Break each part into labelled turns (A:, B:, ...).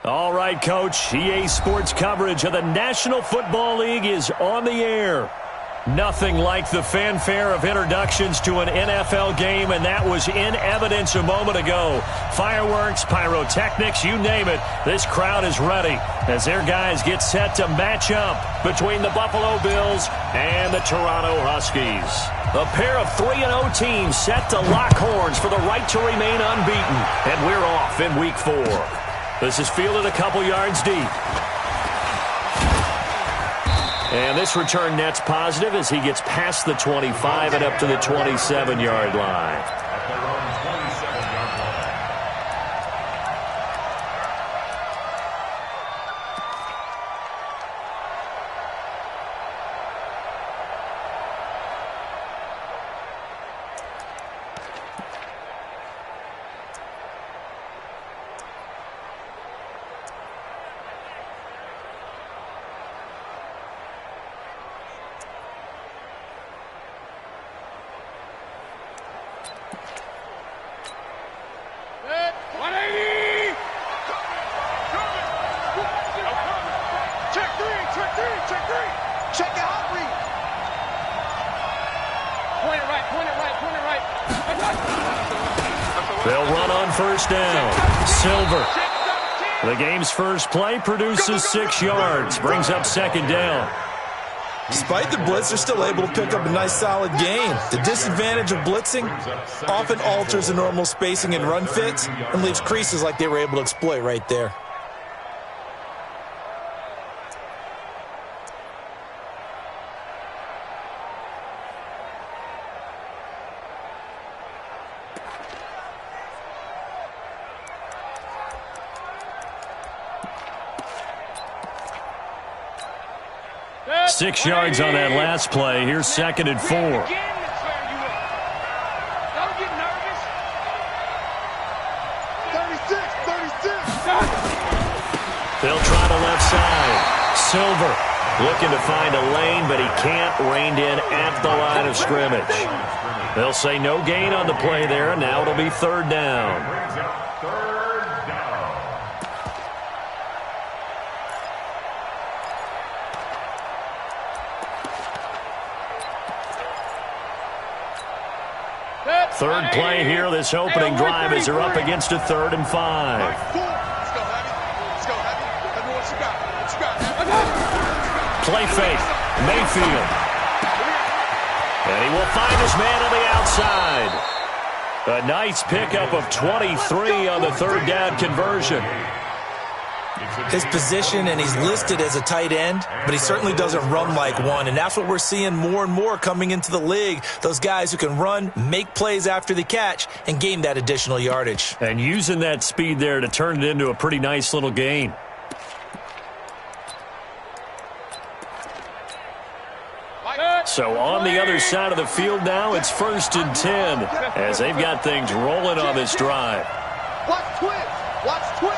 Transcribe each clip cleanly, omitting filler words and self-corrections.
A: All right, Coach. EA Sports coverage of the National Football League is on the air. Nothing like the fanfare of introductions to an NFL game, and that was in evidence a moment ago. Fireworks, pyrotechnics, you name it. This crowd is ready as their guys get set to match up between the Buffalo Bills and the Toronto Huskies. A pair of 3-0 teams set to lock horns for the right to remain unbeaten, and we're off in Week 4. This is fielded a couple yards deep. And this return net's positive as he gets past the 25 and up to the 27-yard line. They'll run on first down. Silver. The game's first play produces 6 yards. Brings up second down.
B: Despite the blitz, they're still able to pick up a nice solid gain. The disadvantage of blitzing often alters the normal spacing and run fits and leaves creases like they were able to exploit right there.
A: Six yards on that last play. Here's second and 4. They'll try the left side. Silver looking to find a lane, but he can't. Reined in at the line of scrimmage. They'll say no gain on the play there. Now it'll be third down. Third play here, this opening drive as they're up against a 3rd and 5. Play fake, Mayfield. And he will find his man on the outside. A nice pickup of 23 on the third down conversion.
B: His position, and he's listed as a tight end, but he certainly doesn't run like one, and that's what we're seeing more and more coming into the league. Those guys who can run, make plays after the catch, and gain that additional yardage.
A: And using that speed there to turn it into a pretty nice little gain. So on the other side of the field now, it's 1st and 10 as they've got things rolling on this drive.
C: Watch twins! Watch twins!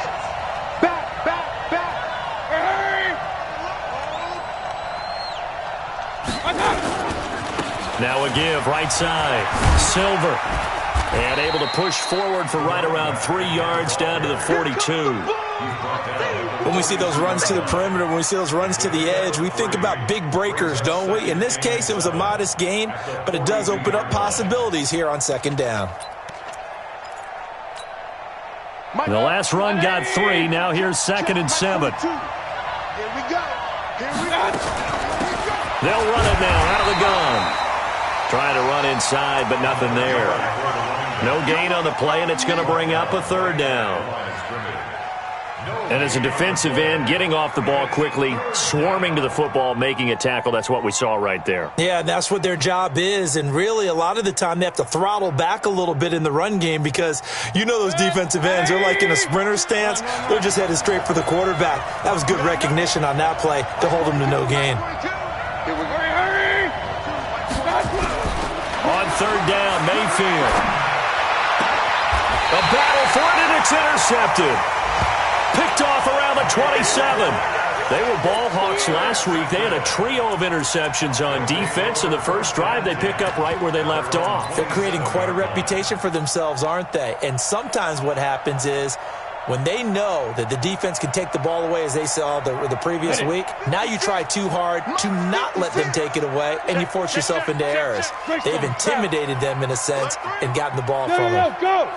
A: Now a give, right side. Silver. And able to push forward for right around 3 yards down to the 42.
B: When we see those runs to the perimeter, when we see those runs to the edge, we think about big breakers, don't we? In this case, it was a modest gain, but it does open up possibilities here on second down.
A: The last run got 3. Now here's 2nd and 7.
C: Here we go.
A: They'll run it now out of the gun. Trying to run inside, but nothing there. No gain on the play, and it's going to bring up a 3rd down. And as a defensive end, getting off the ball quickly, swarming to the football, making a tackle, that's what we saw right there.
B: Yeah, that's what their job is, and really a lot of the time they have to throttle back a little bit in the run game because you know those defensive ends, they're like in a sprinter stance. They're just headed straight for the quarterback. That was good recognition on that play to hold them to no gain.
A: On 3rd down, Mayfield. A battle for it, and it's intercepted. Picked off around the 27. They were ball hawks last week. They had a trio of interceptions on defense. In the first drive, they pick up right where they left off.
B: They're creating quite a reputation for themselves, aren't they? And sometimes what happens is When they know that the defense can take the ball away, as they saw the previous week, now you try too hard to not let them take it away, and you force yourself into errors. They've intimidated them, in a sense, and gotten the ball from them.
C: Go!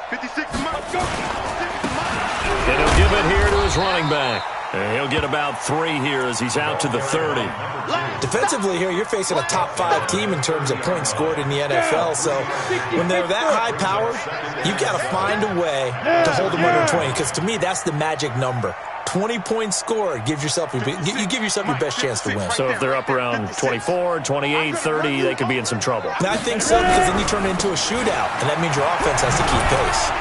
C: 56 go!
A: And he'll give it here to his running back. And he'll get about 3 here as he's out to the 30.
B: Defensively here, you're facing a top-5 team in terms of points scored in the NFL. So when they're that high-powered, you've got to find a way to hold them under 20. Because to me, that's the magic number. 20 points scored, you give yourself your best chance to win.
A: So if they're up around 24, 28, 30, they could be in some trouble.
B: And I think so, because then you turn it into a shootout, and that means your offense has to keep pace.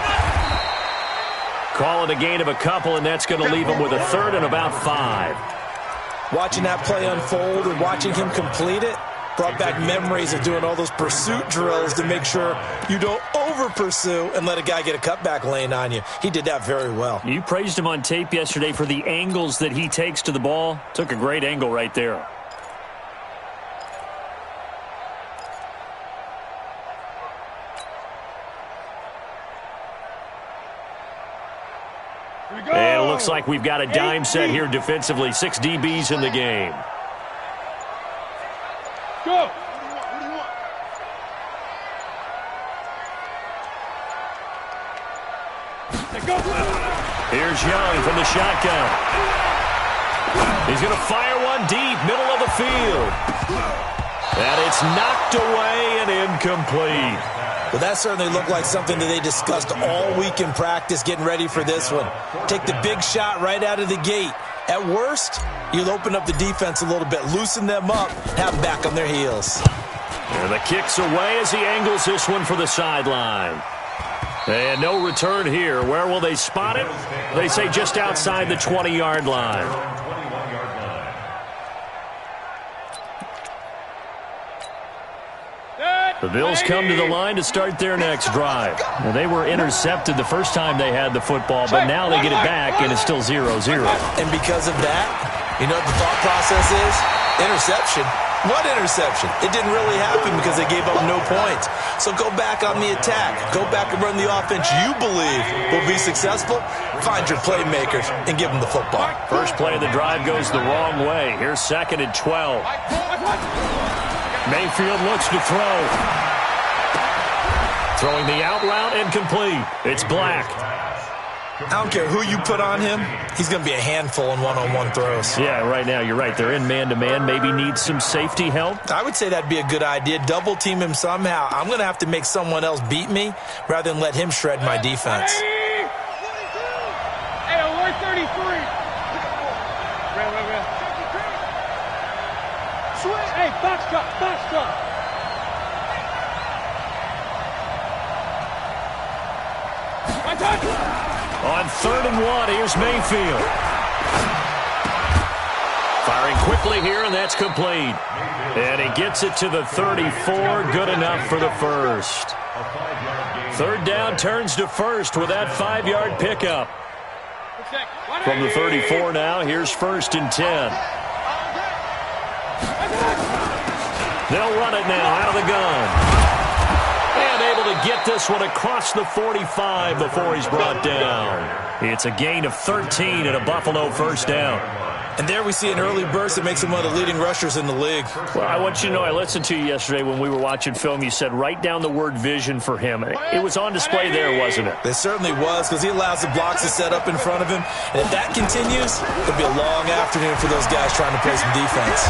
A: Call it a gain of a couple, and that's going to leave him with a 3rd and about 5.
B: Watching that play unfold and watching him complete it brought back memories of doing all those pursuit drills to make sure you don't over-pursue and let a guy get a cutback lane on you. He did that very well.
A: You praised him on tape yesterday for the angles that he takes to the ball. Took a great angle right there. And it looks like we've got a dime set here defensively. 6 DBs in the game.
C: Go!
A: Here's Young from the shotgun. He's going to fire one deep, middle of the field. And it's knocked away and incomplete.
B: Well, that certainly looked like something that they discussed all week in practice getting ready for this one. Take the big shot right out of the gate. At worst, you'll open up the defense a little bit, loosen them up, have them back on their heels.
A: And the kick's away as he angles this one for the sideline. And no return here. Where will they spot it? They say just outside the 20-yard line. The Bills come to the line to start their next drive. Now, they were intercepted the first time they had the football, but now they get it back, and it's still 0-0.
B: And because of that, you know what the thought process is? Interception. What interception? It didn't really happen because they gave up no points. So go back on the attack. Go back and run the offense you believe will be successful. Find your playmakers and give them the football.
A: First play of the drive goes the wrong way. Here's 2nd and 12. Mayfield looks to throw. Throwing the out route, incomplete. It's Black.
B: I don't care who you put on him. He's going to be a handful in one-on-one throws.
A: Yeah, right now, you're right. They're in man-to-man. Maybe need some safety help.
B: I would say that'd be a good idea. Double team him somehow. I'm going to have to make someone else beat me rather than let him shred my defense.
C: Hey, alert 33. Hey, box drop.
A: On 3rd and 1, here's Mayfield. Firing quickly here, and that's complete. And he gets it to the 34. Good enough for the first. 3rd down turns to 1st with that 5-yard pickup. From the 34 now, here's 1st and 10. They'll run it now out of the gun. And able to get this one across the 45 before he's brought down. It's a gain of 13 and a Buffalo first down.
B: And there we see an early burst that makes him one of the leading rushers in the league.
A: Well, I want you to know, I listened to you yesterday when we were watching film. You said write down the word vision for him. It was on display there, wasn't it?
B: It certainly was, because he allows the blocks to set up in front of him. And if that continues, it'll be a long afternoon for those guys trying to play some defense.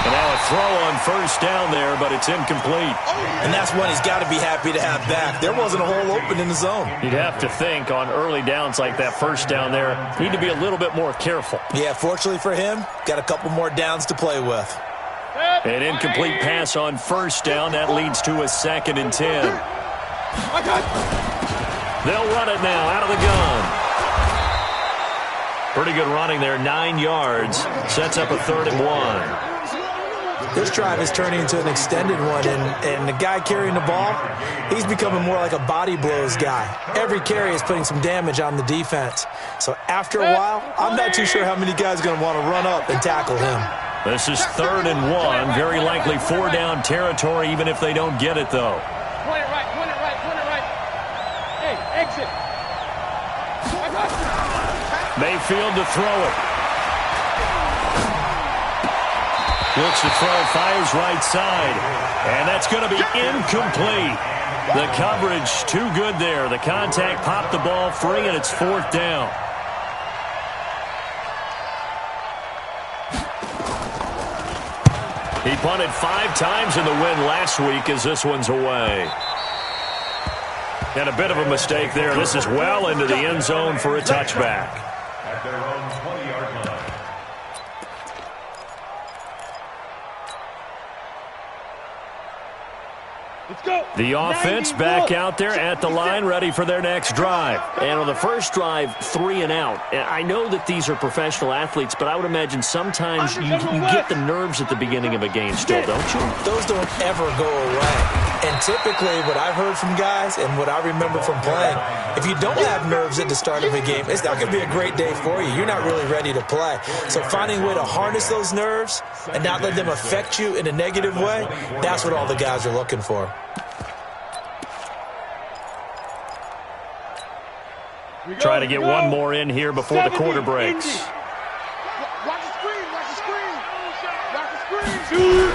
A: And now a throw on 1st down there, but it's incomplete.
B: And that's one he's got to be happy to have back. There wasn't a hole open in the zone.
A: You'd have to think on early downs like that 1st down there, need to be a little bit more careful.
B: Yeah, fortunately for him, got a couple more downs to play with.
A: An incomplete pass on 1st down. That leads to a 2nd and 10. They'll run it now out of the gun. Pretty good running there, 9 yards. Sets up a 3rd and 1.
B: This drive is turning into an extended one, and the guy carrying the ball, he's becoming more like a body blows guy. Every carry is putting some damage on the defense. So after a while, I'm not too sure how many guys are going to want to run up and tackle him.
A: This is 3rd and 1. Very likely 4-down territory, even if they don't get it, though.
C: Point it right. Exit.
A: Mayfield to throw it. Looks to throw, fires right side. And that's going to be incomplete. The coverage too good there. The contact popped the ball free, and it's 4th down. He punted 5 times in the win last week as this one's away. And a bit of a mistake there. This is well into the end zone for a touchback.
D: At their own 20-yard line.
C: Let's go.
A: The offense back out there at the line, ready for their next drive.
E: And on the first drive, 3 and out. I know that these are professional athletes, but I would imagine sometimes you get the nerves at the beginning of a game still, don't you?
B: Those don't ever go away. And typically what I've heard from guys and what I remember from playing, if you don't have nerves at the start of a game, it's not going to be a great day for you. You're not really ready to play. So finding a way to harness those nerves and not let them affect you in a negative way, that's what all the guys are looking for.
A: Try to get one more in here before the quarter breaks.
C: Watch the screen. Watch the screen. Watch the screen.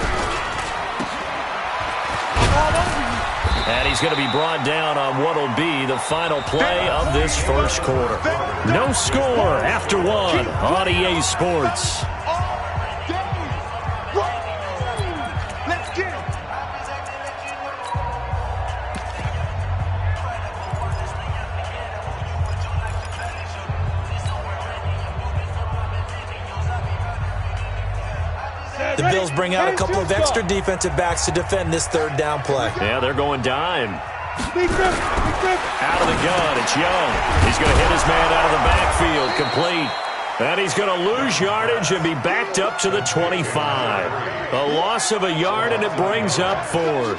A: And he's going to be brought down on what will be the final play of this first quarter. No score after 1 on EA Sports.
C: Let's get it.
B: The Bills bring out a couple of extra defensive backs to defend this 3rd down play.
A: Yeah, they're going dime. Out of the gun, it's Young. He's going to hit his man out of the backfield, complete. And he's going to lose yardage and be backed up to the 25. A loss of a yard, and it brings up 4th.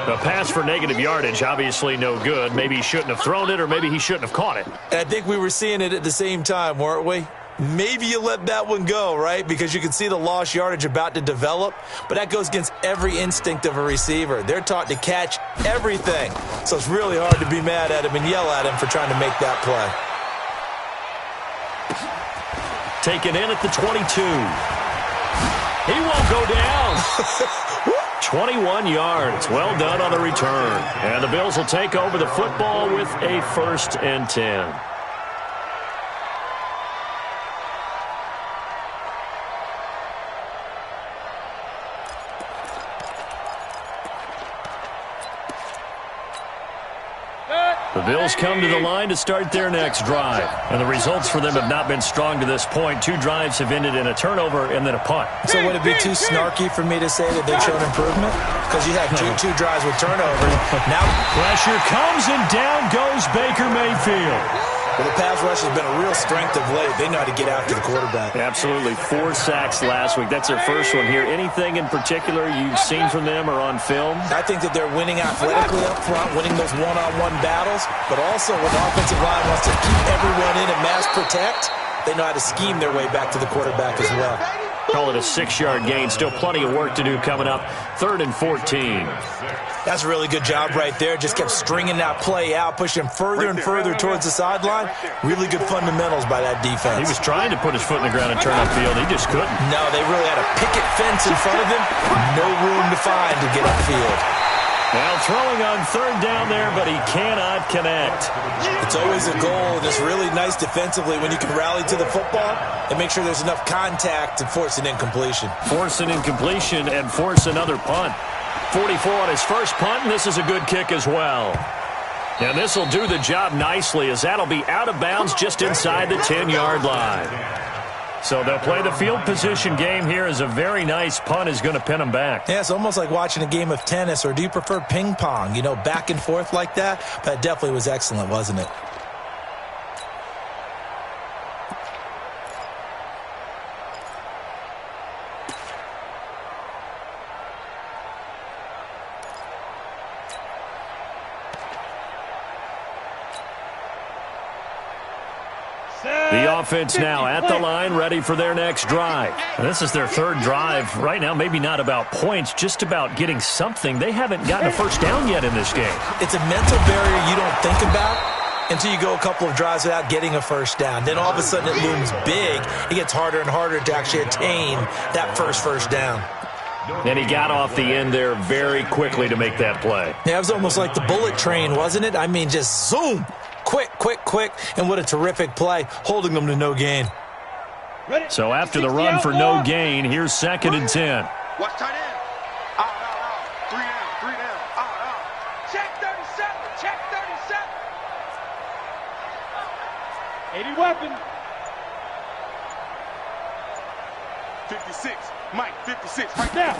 A: A pass for negative yardage, obviously no good. Maybe he shouldn't have thrown it, or maybe he shouldn't have caught it.
B: I think we were seeing it at the same time, weren't we? Maybe you let that one go, right? Because you can see the lost yardage about to develop, but that goes against every instinct of a receiver. They're taught to catch everything, so it's really hard to be mad at him and yell at him for trying to make that play.
A: Taken in at the 22. He won't go down. 21 yards. Well done on the return. And the Bills will take over the football with a 1st and 10. The Bills come to the line to start their next drive. And the results for them have not been strong to this point. 2 drives have ended in a turnover and then a punt.
B: So would it be too snarky for me to say that they've shown improvement? Because you had two drives with turnovers. Now
A: pressure comes, and down goes Baker Mayfield.
B: Well, the pass rush has been a real strength of late. They know how to get after the quarterback.
A: Absolutely. 4 sacks last week. That's their first one here. Anything in particular you've seen from them or on film?
B: I think that they're winning athletically up front, winning those one-on-one battles, but also when the offensive line wants to keep everyone in and mass protect, they know how to scheme their way back to the quarterback as well.
A: Call it a 6-yard gain. Still plenty of work to do coming up. 3rd and 14.
B: That's a really good job right there. Just kept stringing that play out, pushing further and further towards the sideline. Really good fundamentals by that defense.
A: He was trying to put his foot in the ground and turn upfield. He just couldn't.
B: No, they really had a picket fence in front of him. No room to find to get upfield.
A: Well, throwing on 3rd down there, but he cannot connect.
B: It's always a goal, and it's really nice defensively when you can rally to the football and make sure there's enough contact to force an incompletion.
A: Force an incompletion and force another punt. 44 on his first punt, and this is a good kick as well. And this will do the job nicely, as that'll be out of bounds just inside the 10-yard line. So they'll play the field position game here, as a very nice punt is going to pin them back.
B: Yeah, it's almost like watching a game of tennis, or do you prefer ping pong? You know, back and forth like that? That definitely was excellent, wasn't it?
A: The offense now at the line, ready for their next drive. And this is their 3rd drive. Right now, maybe not about points, just about getting something. They haven't gotten a first down yet in this game.
B: It's a mental barrier you don't think about until you go a couple of drives without getting a first down. Then all of a sudden it looms big. It gets harder and harder to actually attain that first down.
A: And he got off the end there very quickly to make that play.
B: Yeah, it was almost like the bullet train, wasn't it? I mean, just zoom. Quick, and what a terrific play, holding them to no gain.
A: So after the run for no gain, here's 2nd and 10.
C: Watch tight end. Out. 3 down. Out. Check 37. 80 weapon. 56. Mike, 56, right now.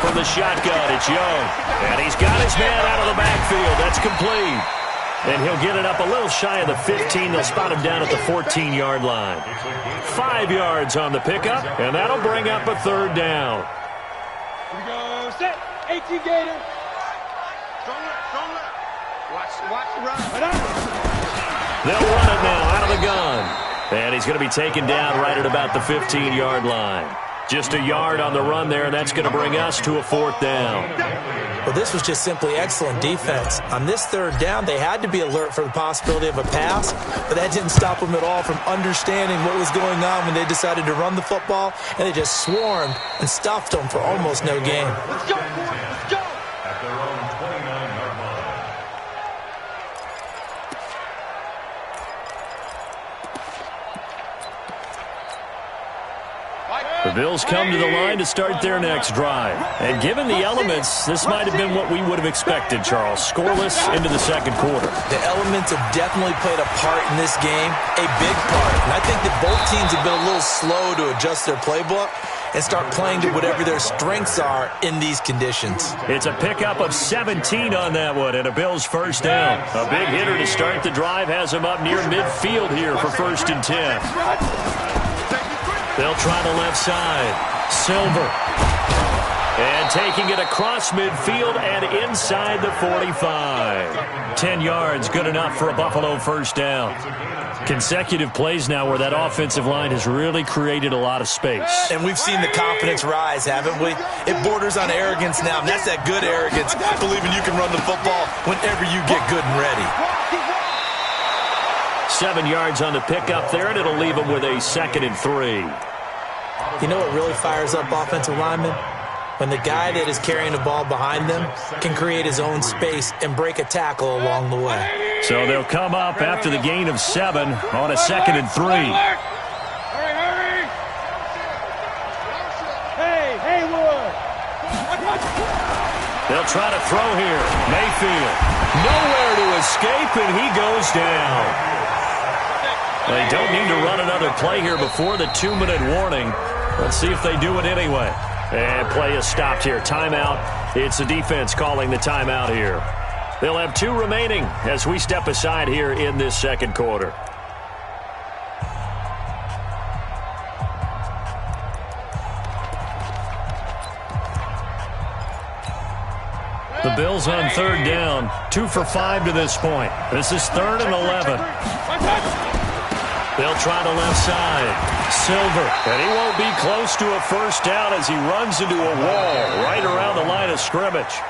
A: From the shotgun, it's Young. And he's got his man out of the backfield. That's complete. And he'll get it up a little shy of the 15. They'll spot him down at the 14-yard line. 5 yards on the pickup, and that'll bring up a 3rd down.
C: Here we go, set. 18 Gator. Strong left. Watch the run.
A: They'll run it now out of the gun. And he's going to be taken down right at about the 15-yard line. Just a yard on the run there, and that's going to bring us to a 4th down.
B: Well, this was just simply excellent defense. On this 3rd down, they had to be alert for the possibility of a pass, but that didn't stop them at all from understanding what was going on when they decided to run the football, and they just swarmed and stuffed them for almost no gain.
C: Let's go.
D: At their own 29-yard line.
A: The Bills come to the line to start their next drive. And given the elements, this might have been what we would have expected, Charles. Scoreless into the 2nd quarter.
B: The elements have definitely played a part in this game, a big part. And I think that both teams have been a little slow to adjust their playbook and start playing to whatever their strengths are in these conditions.
A: It's a pickup of 17 on that one and a Bills 1st down. A big hitter to start the drive has him up near midfield here for 1st and 10. They'll try the left side. Silver. And taking it across midfield and inside the 45. 10 yards, good enough for a Buffalo 1st down. Consecutive plays now where that offensive line has really created a lot of space.
B: And we've seen the confidence rise, haven't we? It borders on arrogance now, and that's that good arrogance, believing you can run the football whenever you get good and ready.
A: 7 yards on the pickup there, and it'll leave them with a 2nd and 3.
B: You know what really fires up offensive linemen? When the guy that is carrying the ball behind them can create his own space and break a tackle along the way.
A: So they'll come up after the gain of 7 on a 2nd and 3.
C: Hurry! Hey, Wood!
A: They'll try to throw here. Mayfield. Nowhere to escape, and he goes down. They don't need to run another play here before the 2-minute warning. Let's see if they do it anyway. And play is stopped here. Timeout. It's the defense calling the timeout here. They'll have 2 remaining as we step aside here in this 2nd quarter. The Bills on 3rd down. 2 for 5 to this point. This is 3rd and 11. They'll try the left side. Silver. And he won't be close to a 1st down as he runs into a wall right around the line of scrimmage.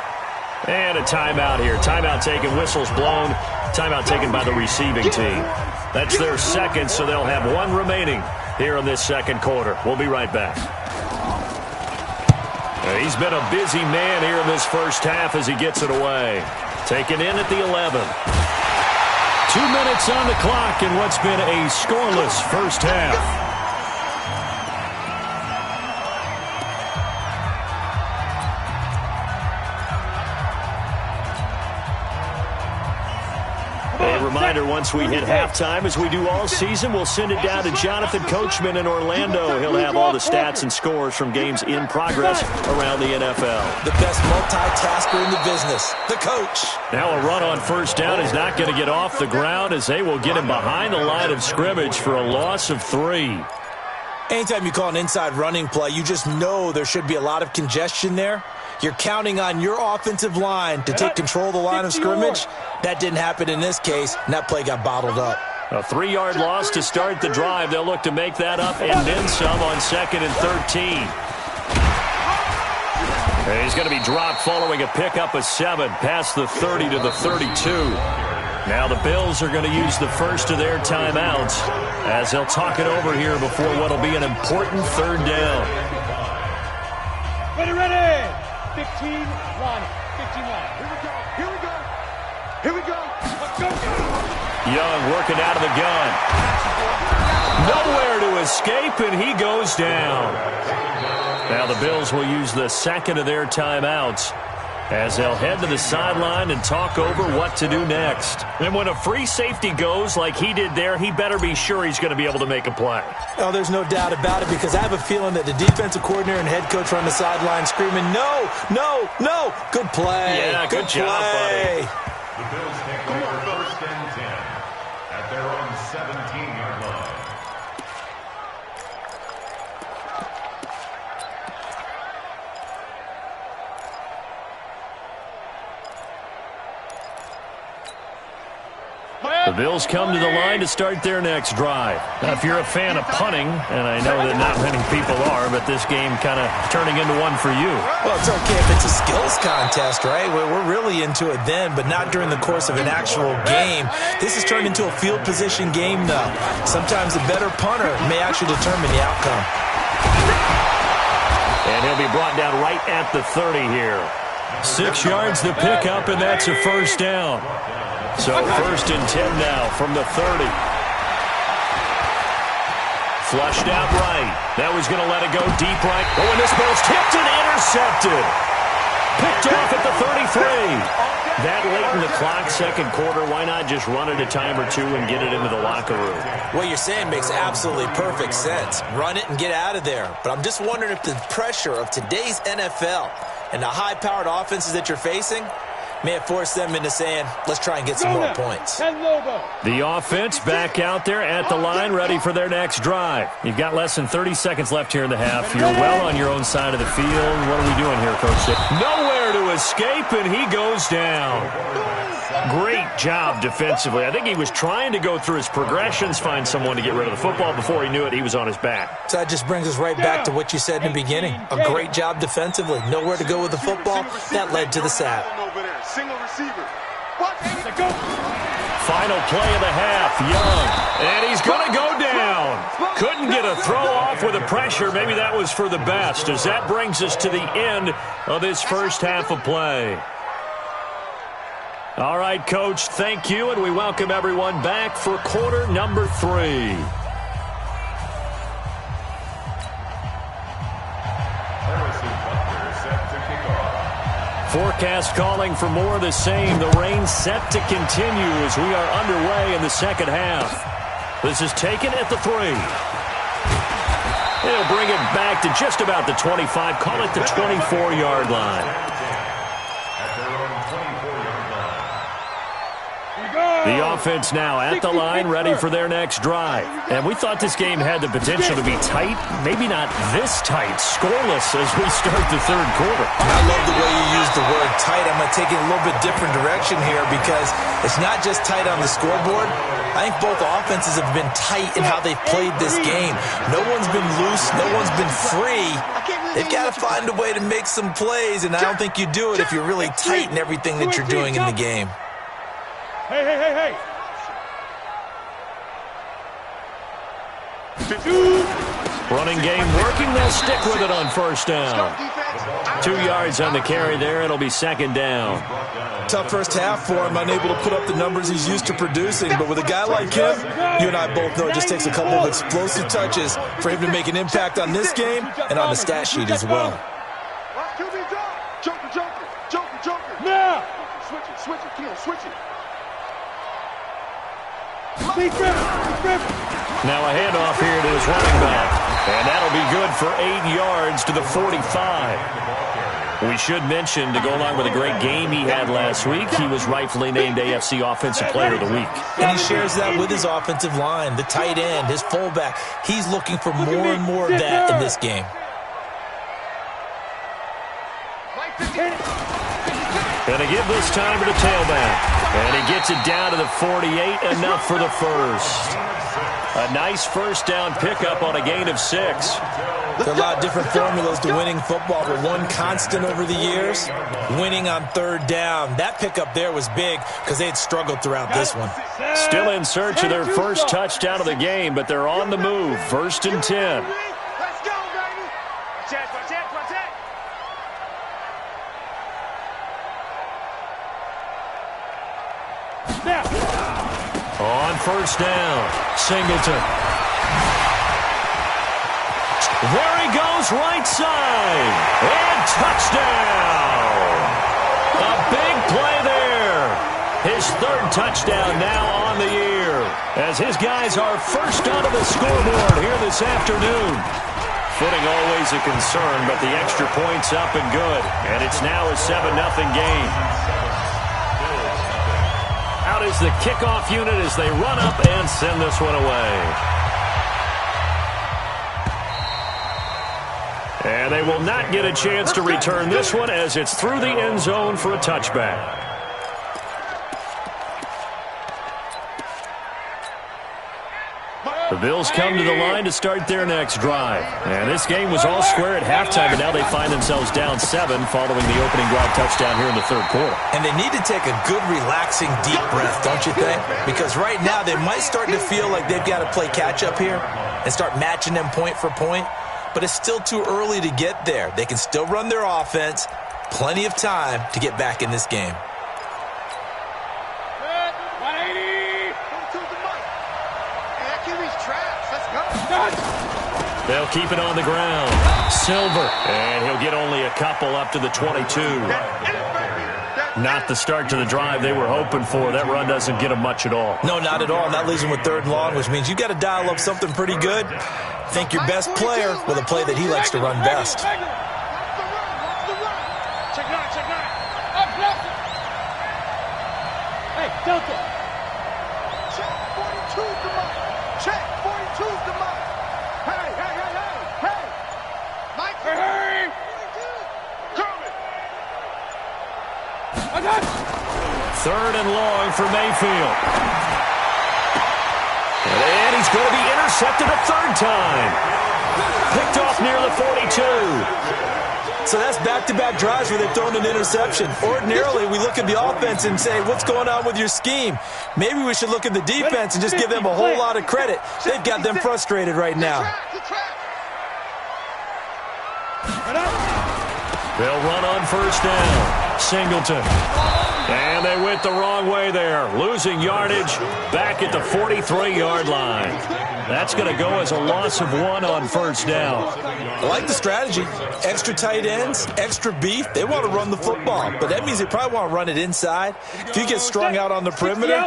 A: And a timeout here. Timeout taken. Whistles blown. Timeout taken by the receiving team. That's their 2nd, so they'll have 1 remaining here in this 2nd quarter. We'll be right back. He's been a busy man here in this 1st half as he gets it away. Taken in at the 11. 2 minutes on the clock in what's been a scoreless 1st half. A reminder, once we hit halftime, as we do all season, we'll send it down to Jonathan Coachman in Orlando. He'll have all the stats and scores from games in progress around the NFL.
B: The best multitasker in the business, the coach.
A: Now a run on 1st down is not going to get off the ground as they will get him behind the line of scrimmage for a loss of 3.
B: Anytime you call an inside running play, you just know there should be a lot of congestion there. You're counting on your offensive line to take control of the line of scrimmage. That didn't happen in this case, and that play got bottled up.
A: A 3-yard loss to start the drive. They'll look to make that up and then some on 2nd and 13. And he's going to be dropped following a pickup of 7 past the 30 to the 32. Now the Bills are going to use the first of their timeouts as they'll talk it over here before what will be an important third down.
C: Ready, ready. 15 line. 15 line. Here we go. Here we go. Here we go. Let's go.
A: Young working out of the gun. Nowhere to escape, and he goes down. Now the Bills will use the second of their timeouts as they'll head to the sideline and talk over what to do next. And when a free safety goes like he did there, he better be sure he's going to be able to make a play.
B: Oh, there's no doubt about it, because I have a feeling that the defensive coordinator and head coach are on the sideline screaming, no, no, no. Good play.
A: Yeah, good job, buddy.
D: The Bills take over first and 10 at their own 17-yard line.
A: The Bills come to the line to start their next drive. Now, if you're a fan of punting, and I know that not many people are, but this game kind of turning into one for you.
B: Well, it's okay if it's a skills contest, right? We're really into it then, but not during the course of an actual game. This has turned into a field position game, though. Sometimes the better punter may actually determine the outcome.
A: And he'll be brought down right at the 30 here. 6 yards to pick up, and that's a first down. So first and 10 now from the 30. Flushed out right. That was going to let it go deep right. Oh, and this ball's tipped and intercepted. Picked off at the 33. That late in the clock, second quarter, why not just run it a time or two and get it into the locker room?
B: What you're saying makes absolutely perfect sense. Run it and get out of there. But I'm just wondering if the pressure of today's NFL and the high-powered offenses that you're facing may have forced them into saying, let's try and get some more points.
A: The offense back out there at the line, ready for their next drive. You've got less than 30 seconds left here in the half. You're well on your own side of the field. What are we doing here, Coach? Nowhere to escape, and he goes down. Great job defensively. I think he was trying to go through his progressions, find someone to get rid of the football. Before he knew it, he was on his back.
B: So that just brings us right back to what you said in the beginning. A great job defensively. Nowhere to go with the football. That led to the sack.
C: Single receiver.
A: Final play of the half, Young. And he's going to go down. Couldn't get a throw off with the pressure. Maybe that was for the best, as that brings us to the end of this first half of play. All right, Coach, thank you, and we welcome everyone back for quarter number 3. Forecast calling for more of the same. The rain set to continue as we are underway in the second half. This is taken at the 3. They'll bring it back to just about the 25. Call it the 24-yard line. The offense now at the line, ready for their next drive. And we thought this game had the potential to be tight, maybe not this tight, scoreless as we start the third quarter.
B: I love the way you use the word tight. I'm going to take it a little bit different direction here, because it's not just tight on the scoreboard. I think both offenses have been tight in how they've played this game. No one's been loose. No one's been free. They've got to find a way to make some plays, and I don't think you do it if you're really tight in everything that you're doing in the game.
C: Hey, hey, hey, hey.
A: Running game working. They'll stick with it on first down. 2 yards on the carry there. It'll be second down.
B: Tough first half for him, unable to put up the numbers he's used to producing. But with a guy like him, you and I both know it just takes a couple of explosive touches for him to make an impact on this game and on the stat sheet as well.
C: Joker, Joker, Joker, Joker. Now. Switch it, come on, switch it.
A: Now a handoff here to his running back. And that'll be good for 8 yards to the 45. We should mention, to go along with a great game he had last week, he was rightfully named AFC Offensive Player of the Week.
B: And he shares that with his offensive line, the tight end, his fullback. He's looking for more and more of that in this game.
A: Going to give this time to the tailback. And he gets it down to the 48, enough for the first. A nice first down pickup on a gain of 6.
B: There are a lot of different formulas to winning football, but one constant over the years, winning on third down. That pickup there was big because they had struggled throughout this one.
A: Still in search of their first touchdown of the game, but they're on the move. 1st and 10.
C: Let's go, baby. Protect.
A: On first down, Singleton. There he goes, right side. And touchdown. A big play there. His 3rd touchdown now on the year, as his guys are first onto the scoreboard here this afternoon. Footing always a concern, but the extra point's up and good. And it's now a 7-0 game. Out is the kickoff unit as they run up and send this one away. And they will not get a chance to return this one as it's through the end zone for a touchback. The Bills come to the line to start their next drive. And this game was all square at halftime, and now they find themselves down 7 following the opening drive touchdown here in the 3rd quarter.
B: And they need to take a good, relaxing, deep breath, don't you think? Because right now they might start to feel like they've got to play catch-up here and start matching them point for point. But it's still too early to get there. They can still run their offense. Plenty of time to get back in this game.
C: 180. Let's go.
A: They'll keep it on the ground. Silver. And he'll get only a couple up to the 22. Not the start to the drive they were hoping for. That run doesn't get them much at all.
B: No, not at all. And that leaves them with 3rd and long, which means you've got to dial up something pretty good. Think your best player with a play that he likes to run best.
C: Check 9. Up, left. Hey, Delta. Check 42's the mark. Check 42's the mark. Hey. Mike. Hey. Coming. I got it.
A: 3rd and long for Mayfield. And he's going to be intercepted a 3rd time. Picked off near the 42.
B: So that's back-to-back drives where they've thrown an interception. Ordinarily, we look at the offense and say, what's going on with your scheme? Maybe we should look at the defense and just give them a whole lot of credit. They've got them frustrated right now.
A: They'll run on first down. Singleton. And they went the wrong way there. Losing yardage back at the 43-yard line. That's going to go as a loss of 1 on first down.
B: I like the strategy. Extra tight ends, extra beef. They want to run the football, but that means they probably want to run it inside. If you get strung out on the perimeter,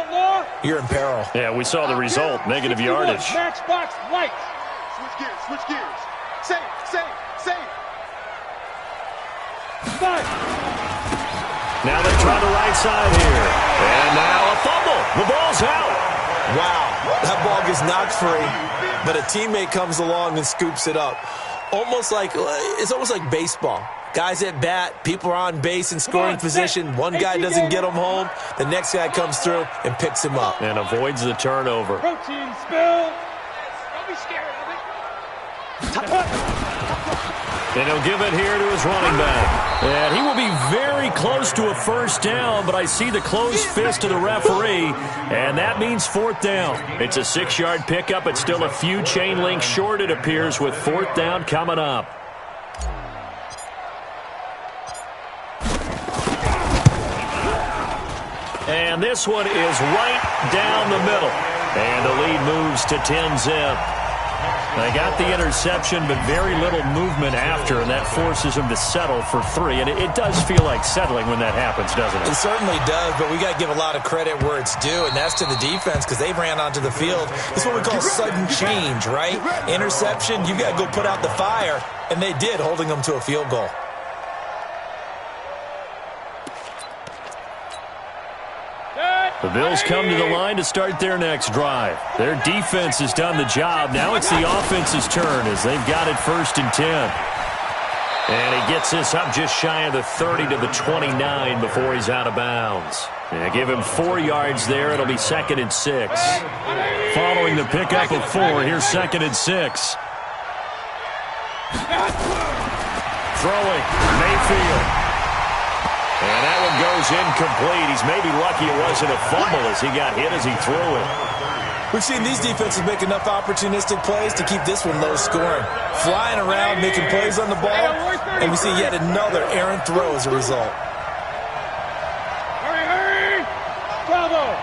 B: you're in peril.
A: Yeah, we saw the result. Negative yardage.
C: Matchbox light. Switch gears. Save. 5.
A: Now they try the right side here. And now a fumble. The ball's out.
B: Wow, that ball gets knocked free, but a teammate comes along and scoops it up. It's almost like baseball. Guys at bat, people are on base in scoring position. One guy doesn't get him home. The next guy comes through and picks him up.
A: And avoids the turnover.
C: Protein spill. Don't be scared of it.
A: And he'll give it here to his running back. And he will be very close to a first down, but I see the closed fist of the referee, and that means 4th down. It's a 6-yard pickup. It's still a few chain links short, it appears, with 4th down coming up. And this one is right down the middle. And the lead moves to 10-zip. They got the interception, but very little movement after, and that forces them to settle for 3. And it does feel like settling when that happens, doesn't it?
B: It certainly does, but we got to give a lot of credit where it's due, and that's to the defense because they ran onto the field. This is what we call sudden change, right? Interception, you got to go put out the fire, and they did, holding them to a field goal.
A: The Bills come to the line to start their next drive. Their defense has done the job. Now it's the offense's turn as they've got it 1st and 10. And he gets this up just shy of the 30 to the 29 before he's out of bounds. And give him 4 yards there. It'll be 2nd and 6. Following the pickup of 4, here's 2nd and 6. Throwing, Mayfield. And that one goes incomplete. He's maybe lucky it wasn't a fumble as he got hit as he threw it.
B: We've seen these defenses make enough opportunistic plays to keep this one low scoring. Flying around, making plays on the ball, and we see yet another errant throw as a result.
C: Hurry, hurry! Bravo!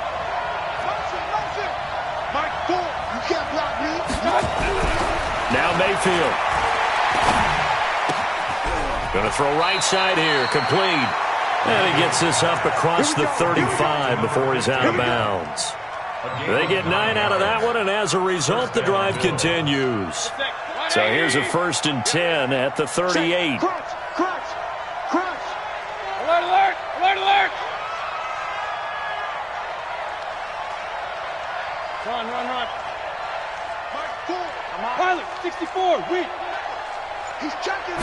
C: Mike, you can't block me.
A: Now Mayfield. Going to throw right side here, complete. And he gets this up across the 35 before he's out of bounds. They get 9 out of that one, and as a result, the drive continues. So here's a 1st and 10 at the 38.
C: Crunch! Alert, alert! Alert, alert! Run. Pilot, 64, wait. He's checking.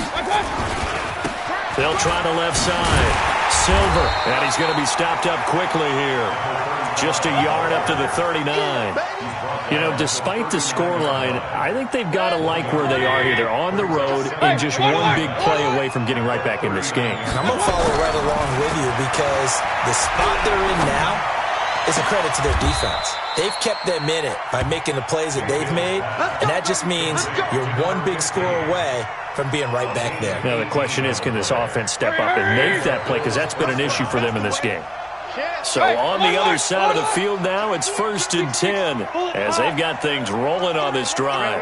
A: They'll try the left side. Silver, and he's going to be stopped up quickly here. Just a yard up to the 39. You know, despite the scoreline, I think they've got to like where they are here. They're on the road and just one big play away from getting right back in this game.
B: I'm going to follow right along with you because the spot they're in now is a credit to their defense. They've kept them in it by making the plays that they've made, and that just means you're one big score away from being right back there.
A: Now the question is, can this offense step up and make that play? Because that's been an issue for them in this game. So on the other side of the field now, it's 1st and 10 as they've got things rolling on this drive.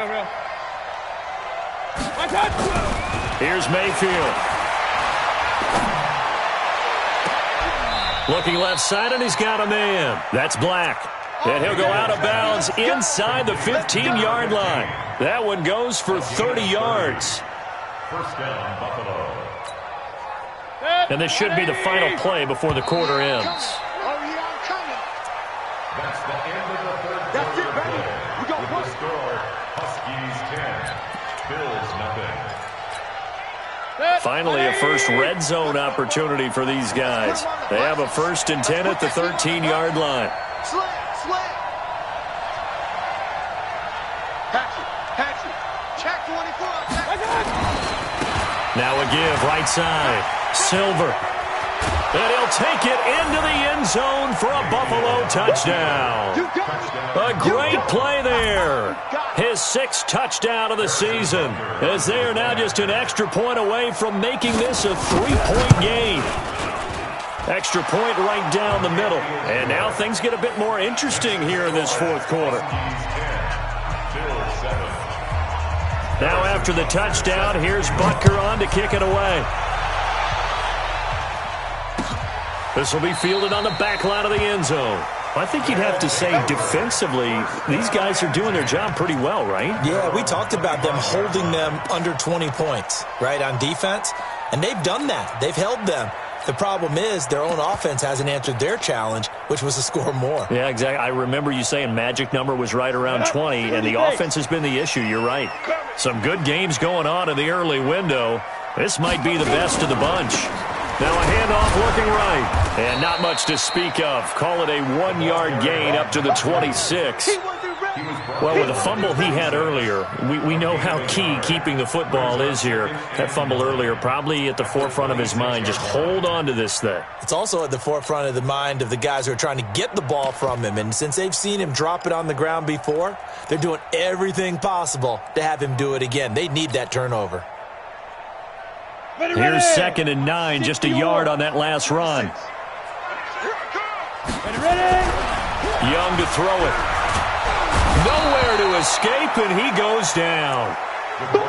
A: Here's Mayfield. Looking left side, and he's got a man. That's Black. And he'll go out of bounds inside the 15-yard line. That one goes for 30 yards.
D: 1st down, Buffalo.
A: And this should be the final play before the quarter ends.
D: That's the end of the 3rd quarter play. With the score, Huskies 10, Bills nothing.
A: Finally, a first red zone opportunity for these guys. They have a 1st and 10 at the 13-yard line.
C: Check 24.
A: Now a give, right side. Silver. And he'll take it into the end zone for a Buffalo touchdown. A great play there. His 6th touchdown of the season, as they are now just an extra point away from making this a 3-point game. Extra point right down the middle. And now things get a bit more interesting here in this 4th quarter. Now after the touchdown, here's Butker on to kick it away. This will be fielded on the back line of the end zone. I think you'd have to say defensively, these guys are doing their job pretty well, right?
B: Yeah, we talked about them holding them under 20 points, right, on defense. And they've done that. They've held them. The problem is their own offense hasn't answered their challenge, which was to score more.
A: Yeah, exactly. I remember you saying magic number was right around 20, and the offense has been the issue. You're right. Some good games going on in the early window. This might be the best of the bunch. Now a handoff looking right. And not much to speak of. Call it a 1-yard gain up to the 26. Well, with the fumble he had earlier, we know how key keeping the football is here. That fumble earlier probably at the forefront of his mind. Just hold on to this thing.
B: It's also at the forefront of the mind of the guys who are trying to get the ball from him. And since they've seen him drop it on the ground before, they're doing everything possible to have him do it again. They need that turnover.
A: Here's 2nd and 9, just a yard on that last run. Young to throw it. Nowhere to escape, and he goes down.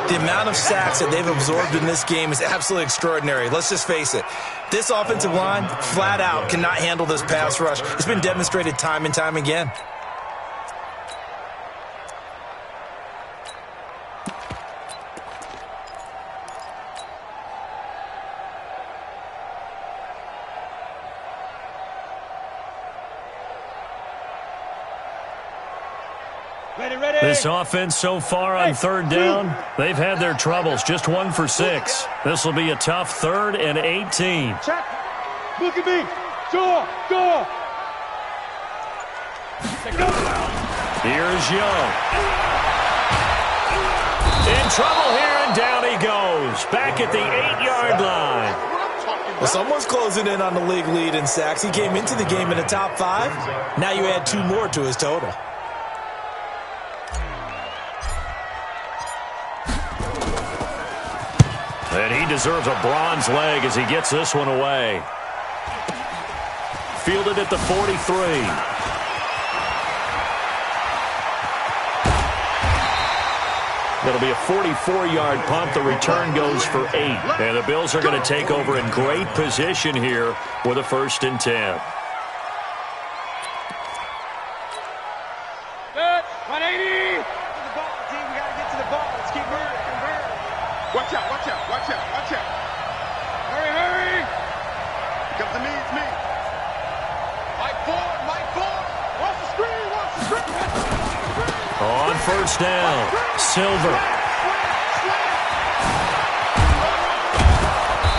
B: The amount of sacks that they've absorbed in this game is absolutely extraordinary. Let's just face it. This offensive line, flat out, cannot handle this pass rush. It's been demonstrated time and time again.
A: This offense so far on third down, they've had their troubles. Just 1 for 6. This will be a tough 3rd and 18.
C: Check. Look at me. Door.
A: Here's Young. In trouble here, and down he goes. Back at the 8-yard line.
B: Well, someone's closing in on the league lead in sacks. He came into the game in the top 5. Now you add 2 more to his total.
A: And he deserves a bronze leg as he gets this one away. Fielded at the 43. It'll be a 44-yard punt. The return goes for 8. And the Bills are going to take over in great position here with a 1st and 10.
C: Good. 180. We got to get to the ball. Let's keep moving. Watch out. Hurry. Comes to me. It's me. Mike Ford. Watch the screen.
A: On 1st down, Silver.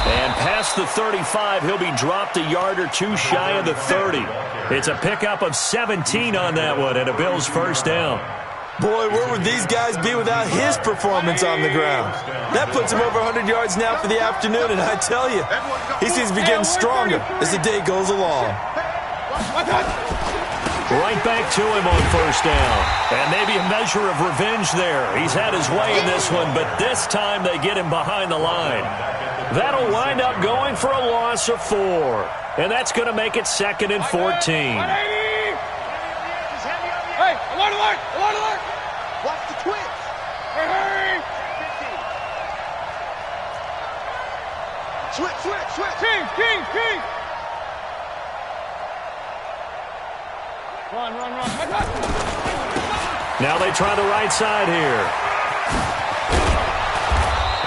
A: And past the 35, he'll be dropped a yard or 2 shy of the 30. It's a pickup of 17 on that one, and a Bills 1st down.
B: Boy, where would these guys be without his performance on the ground? That puts him over 100 yards now for the afternoon, and I tell you, he seems to be getting stronger as the day goes along.
A: Right back to him on 1st down. And maybe a measure of revenge there. He's had his way in this one, but this time they get him behind the line. That'll wind up going for a loss of 4. And that's going to make it 2nd and 14.
C: Hey, alert! Watch the twins. Hurry! Switch. King. Run.
A: Now they try the right side here.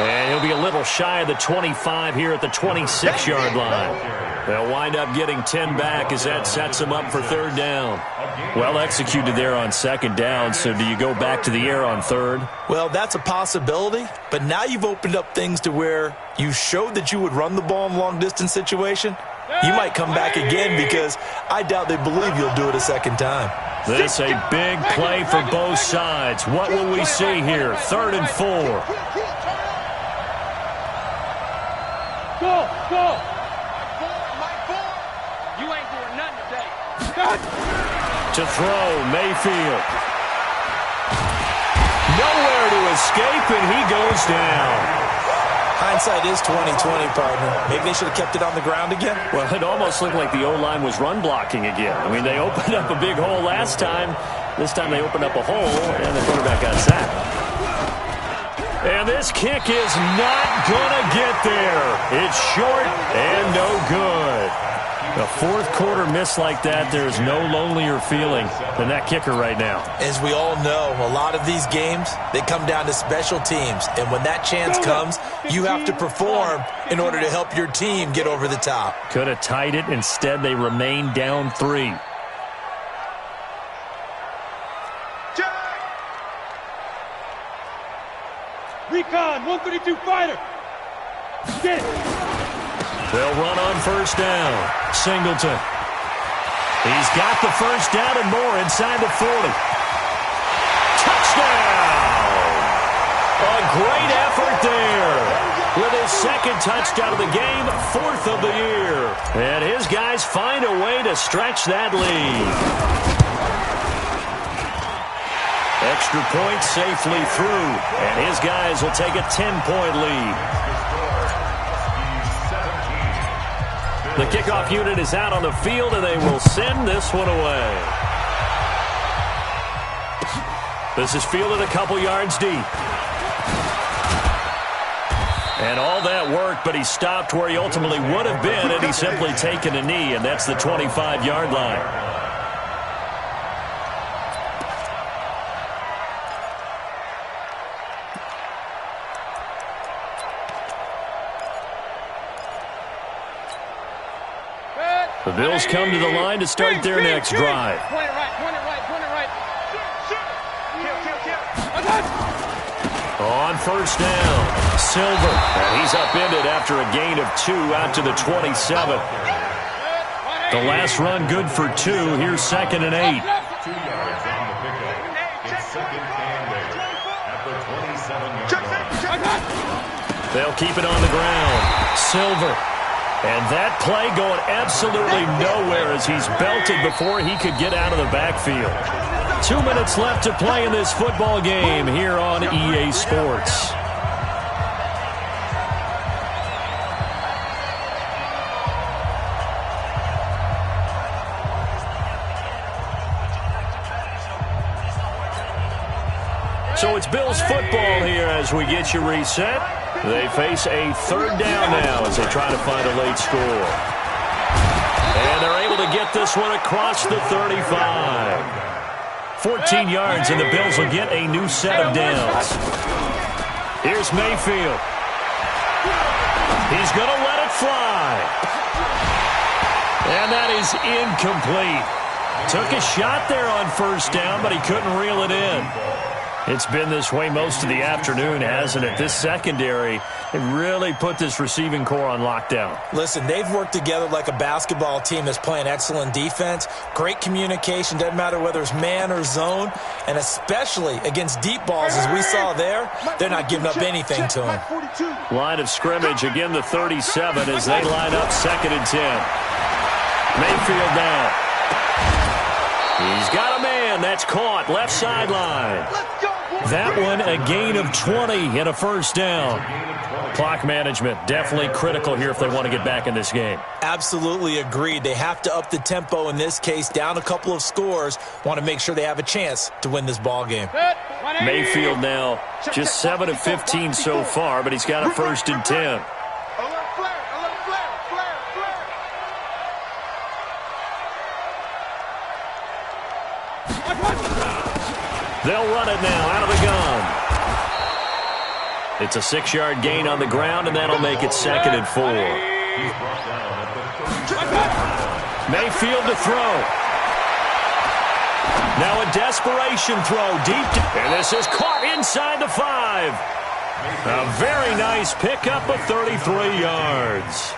A: And he'll be a little shy of the 25 here at the 26-yard line. They'll wind up getting 10 back as that sets them up for 3rd down. Well executed there on 2nd down, so do you go back to the air on 3rd?
B: Well, that's a possibility, but now you've opened up things to where you showed that you would run the ball in long-distance situation. You might come back again because I doubt they believe you'll do it a 2nd time.
A: This a big play for both sides. What will we see here? 3rd and 4.
C: Go! Mike Ford! You ain't doing nothing today.
A: To throw, Mayfield. Nowhere to escape, and he goes down.
B: Hindsight is 20/20, partner. Maybe they should have kept it on the ground again.
A: Well, it almost looked like the O-line was run blocking again. I mean, they opened up a big hole last time. This time they opened up a hole, and the quarterback got sacked. And this kick is not going to get there. It's short and no good. A 4th quarter miss like that, there is no lonelier feeling than that kicker right now.
B: As we all know, a lot of these games, they come down to special teams. And when that chance comes, you have to perform in order to help your team get over the top.
A: Could have tied it. Instead, they remain down 3.
C: Recon, 132 fighter. Get it.
A: They'll run on 1st down. Singleton. He's got the 1st down and more inside the 40. Touchdown! A great effort there. With his 2nd touchdown of the game, 4th of the year. And his guys find a way to stretch that lead. Extra point safely through. And his guys will take a 10-point lead. The kickoff unit is out on the field, and they will send this one away. This is fielded a couple yards deep. And all that worked, but he stopped where he ultimately would have been, and he's simply taken a knee, and that's the 25-yard line. The Bills come to the line to start their next drive.
C: Point it right.
A: On first down, Silver. And he's upended after a gain of 2 out to the 27. The last run good for 2. Here's 2nd and 8.
D: 2 yards on the pickup. It's 2nd and 8 at the 27-yard line.
A: They'll keep it on the ground. Silver. And that play going absolutely nowhere as he's belted before he could get out of the backfield. 2 minutes left to play in this football game here on EA Sports. So it's Bills football here as we get you reset. They face a 3rd down now as they try to find a late score. And they're able to get this one across the 35. 14 yards, and the Bills will get a new set of downs. Here's Mayfield. He's going to let it fly. And that is incomplete. Took a shot there on first down, but he couldn't reel it in. It's been this way most of the afternoon, hasn't it? This secondary, it really put this receiving core on lockdown.
B: Listen, they've worked together like a basketball team that's playing excellent defense. Great communication, doesn't matter whether it's man or zone. And especially against deep balls, as we saw there, they're not giving up anything to them.
A: Line of scrimmage, again the 37 as they line up 2nd and 10. Mayfield now. He's got a man. That's caught. Left sideline. That one, a gain of 20 and a first down. Clock management, definitely critical here if they want to get back in this game.
B: Absolutely agreed. They have to up the tempo in this case, down a couple of scores. Want to make sure they have a chance to win this ball game.
A: Mayfield now just 7 of 15 so far, but he's got a 1st and 10. They'll run it now out of the gun. It's a 6-yard gain on the ground, and that'll make it 2nd and 4. Mayfield to throw. Now a desperation throw deep. And this is caught inside the 5. A very nice pickup of 33 yards.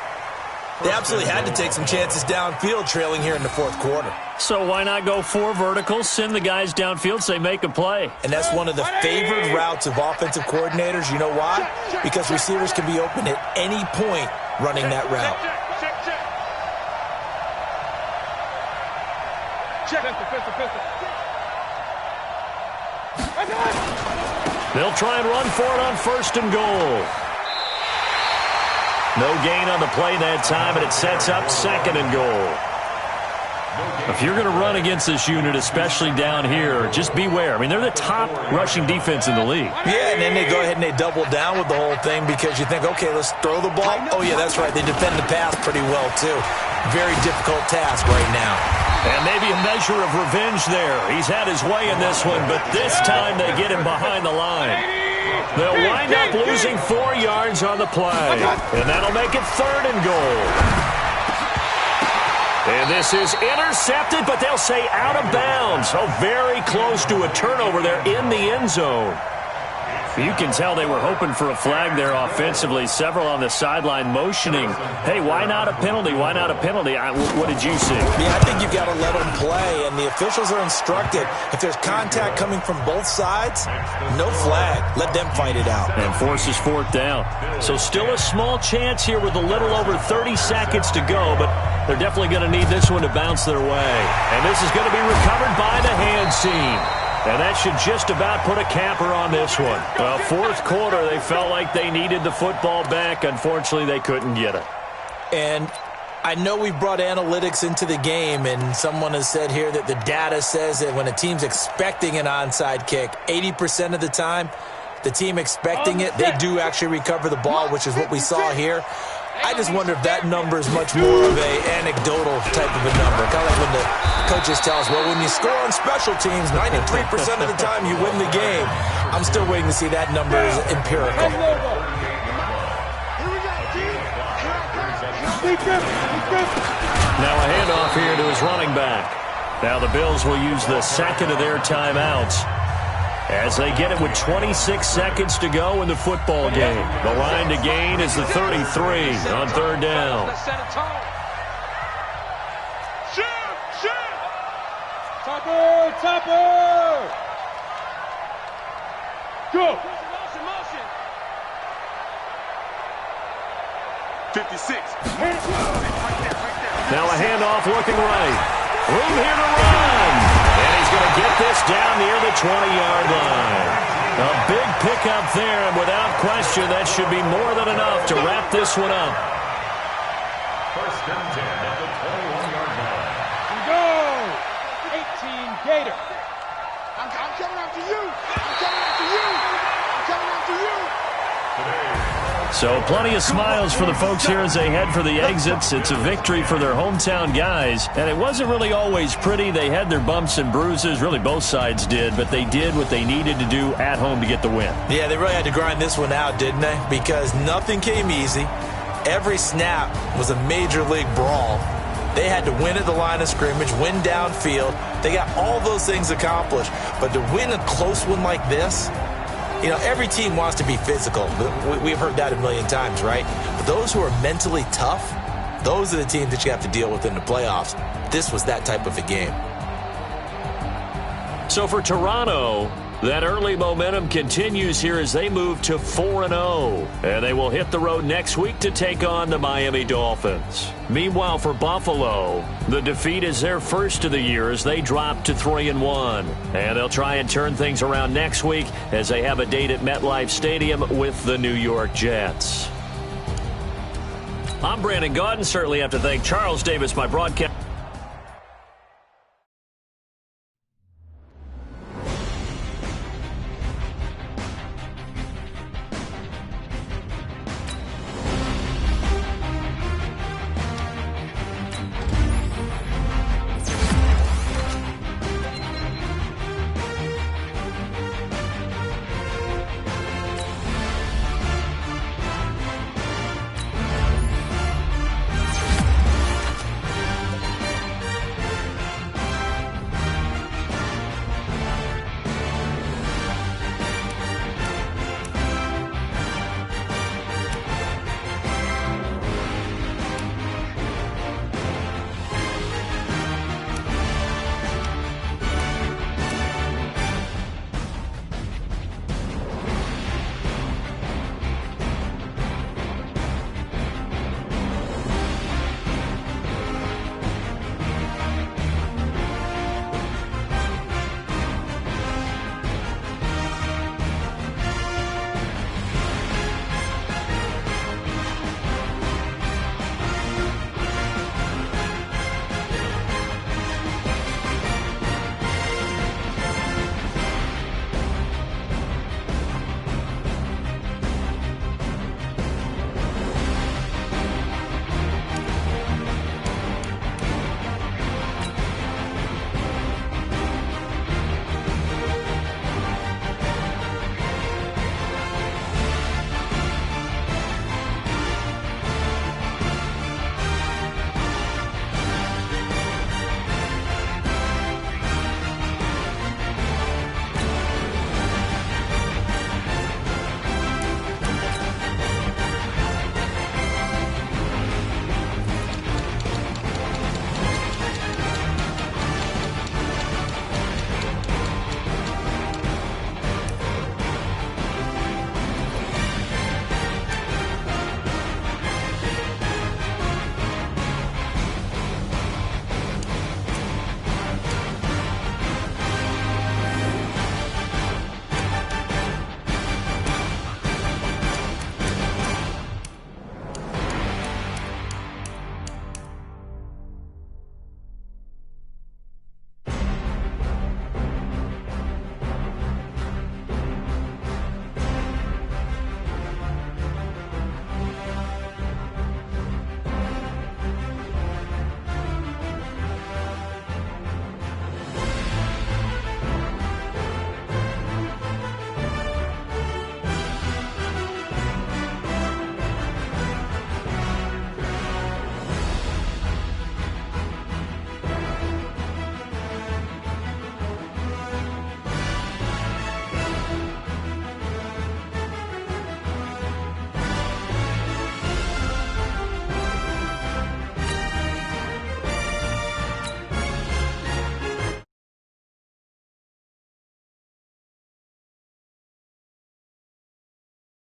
B: They absolutely had to take some chances downfield trailing here in the 4th quarter.
A: So why not go 4 verticals, send the guys downfield, say make a play?
B: And that's one of the favored routes of offensive coordinators. You know why? Because receivers can be open at any point running that route.
A: They'll try and run for it on 1st and goal. No gain on the play that time, and it sets up 2nd and goal. If you're going to run against this unit, especially down here, just beware. I mean, they're the top rushing defense in the league.
B: Yeah, and then they go ahead and they double down with the whole thing because you think, okay, let's throw the ball. Oh, yeah, that's right. They defend the pass pretty well, too. Very difficult task right now.
A: And maybe a measure of revenge there. He's had his way in this one, but this time they get him behind the line. They'll wind up losing 4 yards on the play. And that'll make it 3rd and goal. And this is intercepted, but they'll say out of bounds. So very close to a turnover there in the end zone. You can tell they were hoping for a flag there offensively. Several on the sideline motioning. Hey, why not a penalty? Why not a penalty? What did you see?
B: Yeah, I think you've got to let them play, and the officials are instructed. If there's contact coming from both sides, no flag. Let them fight it out.
A: And forces 4th down. So still a small chance here with a little over 30 seconds to go, but they're definitely going to need this one to bounce their way. And this is going to be recovered by the hands team. And that should just about put a capper on this one. Well, 4th quarter, they felt like they needed the football back. Unfortunately, they couldn't get it.
B: And I know we brought analytics into the game, and someone has said here that the data says that when a team's expecting an onside kick, 80% of the time, the team expecting it, they do actually recover the ball, which is what we saw here. I just wonder if that number is much more of a anecdotal type of a number. Kind of like when the coaches tell us, well, when you score on special teams, 93% of the time you win the game. I'm still waiting to see that number is empirical.
A: Now a handoff here to his running back. Now the Bills will use the 2nd of their timeouts. as they get it with 26 seconds to go in the football game. The line to gain is the 33 on third down.
C: Let's set a tone. Shoot! Topper! Go! Motion. 56.
A: Now a handoff looking right. Room here to run. And he's going to get this down near the 20-yard line. A big pickup there, and without question, that should be more than enough to wrap this one up.
D: First and 10 at the 21-yard line.
C: Go! 18 Gator. I'm coming after you.
A: So plenty of smiles for the folks here as they head for the exits. It's a victory for their hometown guys, and it wasn't really always pretty. They had their bumps and bruises, really both sides did, but they did what they needed to do at home to get the win.
B: Yeah, they really had to grind this one out, didn't they? Because nothing came easy. Every snap was a major league brawl. They had to win at the line of scrimmage, win downfield. They got all those things accomplished. But to win a close one like this, you know, every team wants to be physical. We've heard that a million times, right? But those who are mentally tough, those are the teams that you have to deal with in the playoffs. This was that type of a game.
A: So for Toronto, that early momentum continues here as they move to 4-0. And they will hit the road next week to take on the Miami Dolphins. Meanwhile, for Buffalo, the defeat is their first of the year as they drop to 3-1. And they'll try and turn things around next week as they have a date at MetLife Stadium with the New York Jets. I'm Brandon Gaudin. Certainly have to thank Charles Davis, my broadcast.